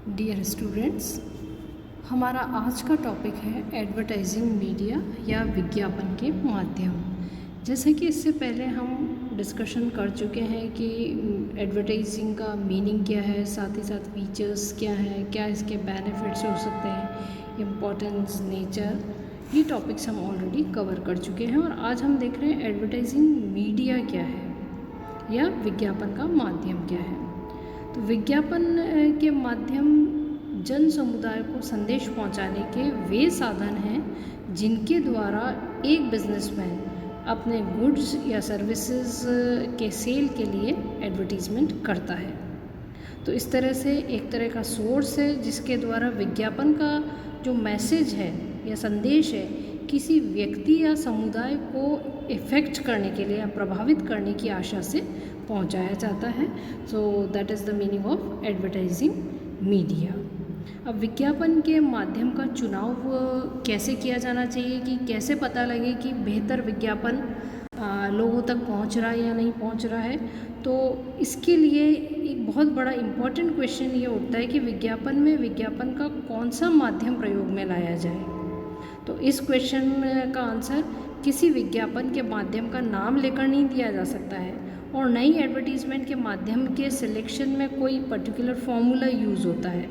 Dear students, हमारा आज का टॉपिक है एडवर्टाइजिंग मीडिया या विज्ञापन के माध्यम। जैसे कि इससे पहले हम डिस्कशन कर चुके हैं कि एडवर्टाइजिंग का मीनिंग क्या है, साथ ही साथ फीचर्स क्या है, क्या इसके बेनिफिट्स हो सकते हैं, इम्पोर्टेंस, नेचर, ये टॉपिक्स हम ऑलरेडी कवर कर चुके हैं। और आज हम देख रहे हैं एडवर्टाइजिंग मीडिया क्या है या विज्ञापन का माध्यम क्या है। तो विज्ञापन के माध्यम जन समुदाय को संदेश पहुंचाने के वे साधन हैं जिनके द्वारा एक बिजनेसमैन अपने गुड्स या सर्विसेज के सेल के लिए एडवर्टीज़मेंट करता है। तो इस तरह से एक तरह का सोर्स है जिसके द्वारा विज्ञापन का जो मैसेज है या संदेश है किसी व्यक्ति या समुदाय को इफ़ेक्ट करने के लिए या प्रभावित करने की आशा से पहुंचाया जाता है। So that is the meaning of advertising media. अब विज्ञापन के माध्यम का चुनाव कैसे किया जाना चाहिए, कि कैसे पता लगे कि बेहतर विज्ञापन लोगों तक पहुंच रहा है या नहीं पहुंच रहा है। तो इसके लिए एक बहुत बड़ा इम्पॉर्टेंट क्वेश्चन ये उठता है कि विज्ञापन का कौन सा माध्यम प्रयोग में लाया जाए। तो इस क्वेश्चन का आंसर किसी विज्ञापन के माध्यम का नाम लेकर नहीं दिया जा सकता है, और नई एडवर्टीज़मेंट के माध्यम के सिलेक्शन में कोई पर्टिकुलर फॉर्मूला यूज़ होता है,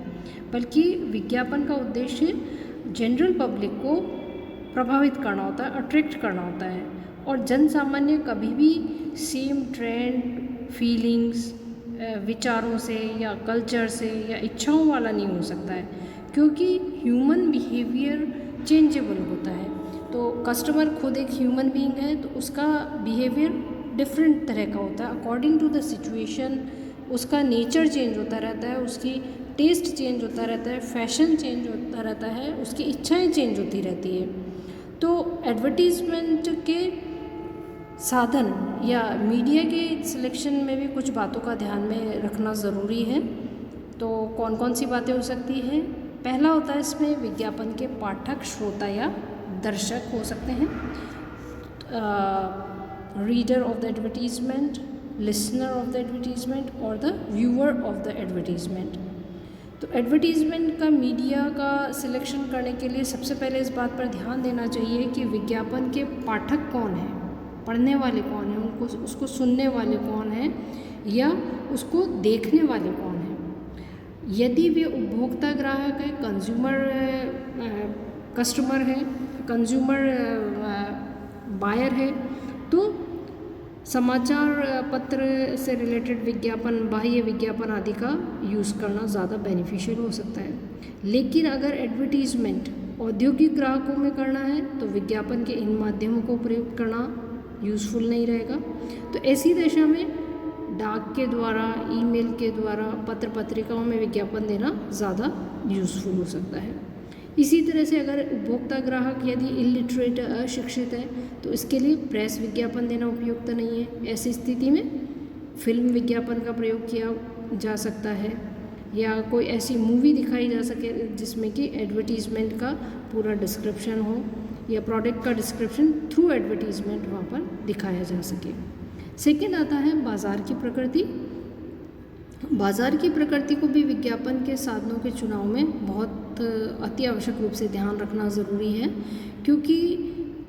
बल्कि विज्ञापन का उद्देश्य जनरल पब्लिक को प्रभावित करना होता है, अट्रैक्ट करना होता है। और जन सामान्य कभी भी सेम ट्रेंड, फीलिंग्स, विचारों से या कल्चर से या इच्छाओं वाला नहीं हो सकता है, क्योंकि ह्यूमन बिहेवियर चेंजेबल होता है। तो कस्टमर खुद एक ह्यूमन बीइंग है, तो उसका बिहेवियर डिफरेंट तरह का होता है अकॉर्डिंग टू द सिचुएशन। उसका नेचर चेंज होता रहता है, उसकी टेस्ट चेंज होता रहता है, फैशन चेंज होता रहता है, उसकी इच्छाएं चेंज होती रहती है। तो एडवर्टीज़मेंट के साधन या मीडिया के सिलेक्शन में भी कुछ बातों का ध्यान में रखना ज़रूरी है। तो कौन कौन सी बातें हो सकती हैं? पहला होता है इसमें विज्ञापन के पाठक, श्रोता या दर्शक हो सकते हैं। Reader of the advertisement, listener of the advertisement और the viewer of the advertisement. तो एडवर्टीज़मेंट का मीडिया का सिलेक्शन करने के लिए सबसे पहले इस बात पर ध्यान देना चाहिए कि विज्ञापन के पाठक कौन हैं, पढ़ने वाले कौन हैं, उसको सुनने वाले कौन हैं या उसको देखने वाले कौन हैं। यदि वे उपभोक्ता ग्राहक है, कस्टमर है, कंज्यूमर बायर है, तो समाचार पत्र से रिलेटेड विज्ञापन, बाह्य विज्ञापन आदि का यूज़ करना ज़्यादा बेनिफिशियल हो सकता है। लेकिन अगर एडवर्टीज़मेंट औद्योगिक ग्राहकों में करना है तो विज्ञापन के इन माध्यमों को प्रयोग करना यूज़फुल नहीं रहेगा। तो ऐसी दशा में डाक के द्वारा, ईमेल के द्वारा, पत्र पत्रिकाओं में विज्ञापन देना ज़्यादा यूज़फुल हो सकता है। इसी तरह से अगर उपभोक्ता ग्राहक यदि इलिटरेट, अशिक्षित है, तो इसके लिए प्रेस विज्ञापन देना उपयुक्त नहीं है। ऐसी स्थिति में फिल्म विज्ञापन का प्रयोग किया जा सकता है, या कोई ऐसी मूवी दिखाई जा सके जिसमें कि एडवर्टीज़मेंट का पूरा डिस्क्रिप्शन हो या प्रोडक्ट का डिस्क्रिप्शन थ्रू एडवर्टीज़मेंट वहाँ पर दिखाया जा सके। सेकेंड आता है बाज़ार की प्रकृति। बाज़ार की प्रकृति को भी विज्ञापन के साधनों के चुनाव में बहुत अति आवश्यक रूप से ध्यान रखना ज़रूरी है, क्योंकि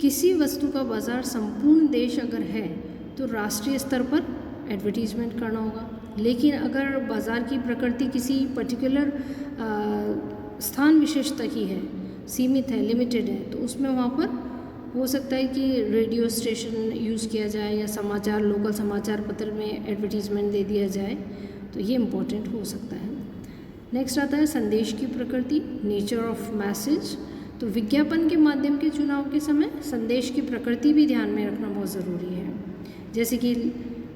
किसी वस्तु का बाज़ार संपूर्ण देश अगर है तो राष्ट्रीय स्तर पर एडवर्टीज़मेंट करना होगा। लेकिन अगर बाज़ार की प्रकृति किसी पर्टिकुलर स्थान विशेष तक ही है, सीमित है, लिमिटेड है, तो उसमें वहाँ पर हो सकता है कि रेडियो स्टेशन यूज़ किया जाए या समाचार, लोकल समाचार पत्र में एडवर्टीज़मेंट दे दिया जाए, तो ये इम्पोर्टेंट हो सकता है। नेक्स्ट आता है संदेश की प्रकृति, नेचर ऑफ मैसेज। तो विज्ञापन के माध्यम के चुनाव के समय संदेश की प्रकृति भी ध्यान में रखना बहुत ज़रूरी है। जैसे कि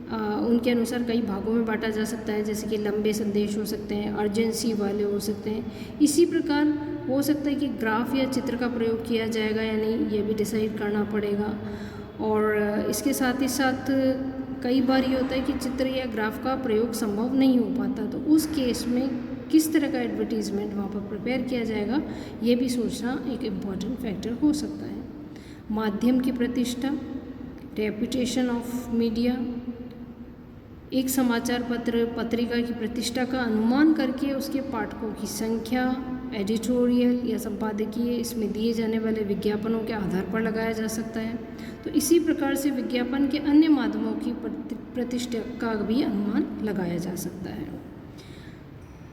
उनके अनुसार कई भागों में बांटा जा सकता है, जैसे कि लंबे संदेश हो सकते हैं, अर्जेंसी वाले हो सकते हैं। इसी प्रकार हो सकता है कि ग्राफ या चित्र का प्रयोग किया जाएगा या नहीं, ये भी डिसाइड करना पड़ेगा। और इसके साथ ही साथ कई बार ये होता है कि चित्र या ग्राफ का प्रयोग संभव नहीं हो पाता, तो उस केस में किस तरह का एडवर्टीज़मेंट वहाँ पर प्रिपेयर किया जाएगा, ये भी सोचना एक इम्पॉर्टेंट फैक्टर हो सकता है। माध्यम की प्रतिष्ठा, रेपुटेशन ऑफ मीडिया, एक समाचार पत्र पत्रिका की प्रतिष्ठा का अनुमान करके उसके पाठकों की संख्या, एडिटोरियल या संपादकीय इसमें दिए जाने वाले विज्ञापनों के आधार पर लगाया जा सकता है। तो इसी प्रकार से विज्ञापन के अन्य माध्यमों की प्रतिष्ठा का भी अनुमान लगाया जा सकता है।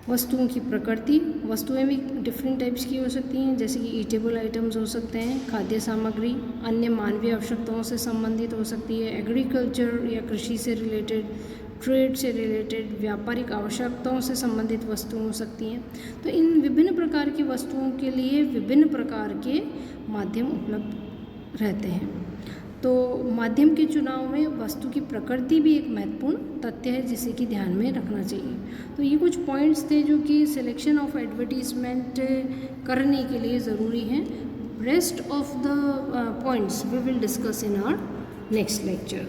वस्तुओं की प्रकृति, वस्तुएं भी डिफरेंट टाइप्स की हो सकती हैं, जैसे कि ईटेबल आइटम्स हो सकते हैं, खाद्य सामग्री, अन्य मानवीय आवश्यकताओं से संबंधित हो सकती है, एग्रीकल्चर या कृषि से रिलेटेड, ट्रेड से रिलेटेड, व्यापारिक आवश्यकताओं से संबंधित वस्तुएं हो सकती हैं। तो इन विभिन्न प्रकार की वस्तुओं के लिए विभिन्न प्रकार के माध्यम उपलब्ध रहते हैं। तो माध्यम के चुनाव में वस्तु की प्रकृति भी एक महत्वपूर्ण तथ्य है जिसे कि ध्यान में रखना चाहिए। तो ये कुछ पॉइंट्स थे जो कि सिलेक्शन ऑफ एडवर्टीजमेंट करने के लिए ज़रूरी हैं। Rest of the points we will discuss in our next lecture.